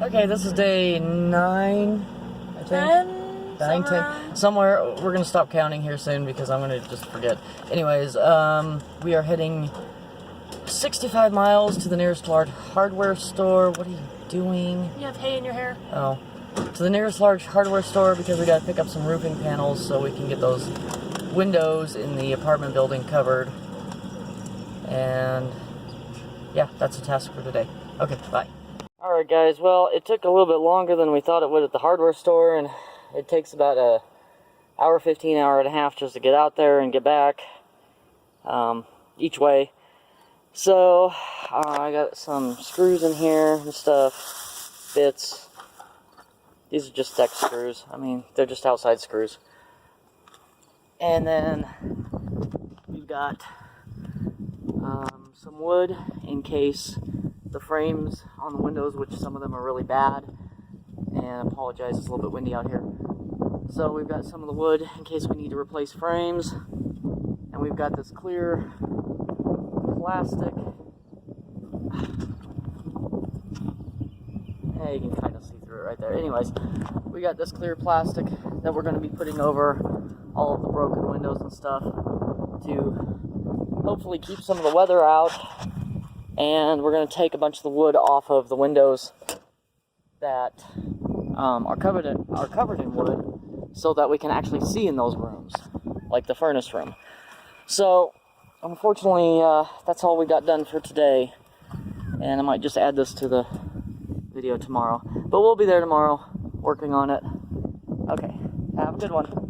Okay, this is day 9, I think. 10? 9, 10. Somewhere. We're going to stop counting here soon because I'm going to just forget. Anyways, we are heading 65 miles to the nearest large hardware store. What are you doing? You have hay in your hair. Oh. To the nearest large hardware store because we got to pick up some roofing panels so we can get those windows in the apartment building covered. And yeah, that's the task for today. Okay, bye. Alright guys, well, it took a little bit longer than we thought it would at the hardware store, and it takes about an hour 15, hour and a half just to get out there and get back each way. So I got some screws in here and stuff, bits. These are just deck screws. I mean, they're just outside screws. And then we've got some wood in case the frames on the windows, which some of them are really bad, and I apologize, it's a little bit windy out here. So we've got some of the wood in case we need to replace frames, and we've got this clear plastic. Yeah, you can kind of see through it right there. Anyways, we got this clear plastic that we're going to be putting over all of the broken windows and stuff to hopefully keep some of the weather out. And we're going to take a bunch of the wood off of the windows that are covered in wood, so that we can actually see in those rooms, like the furnace room. So, unfortunately, that's all we got done for today. And I might just add this to the video tomorrow. But we'll be there tomorrow, working on it. Okay, have a good one.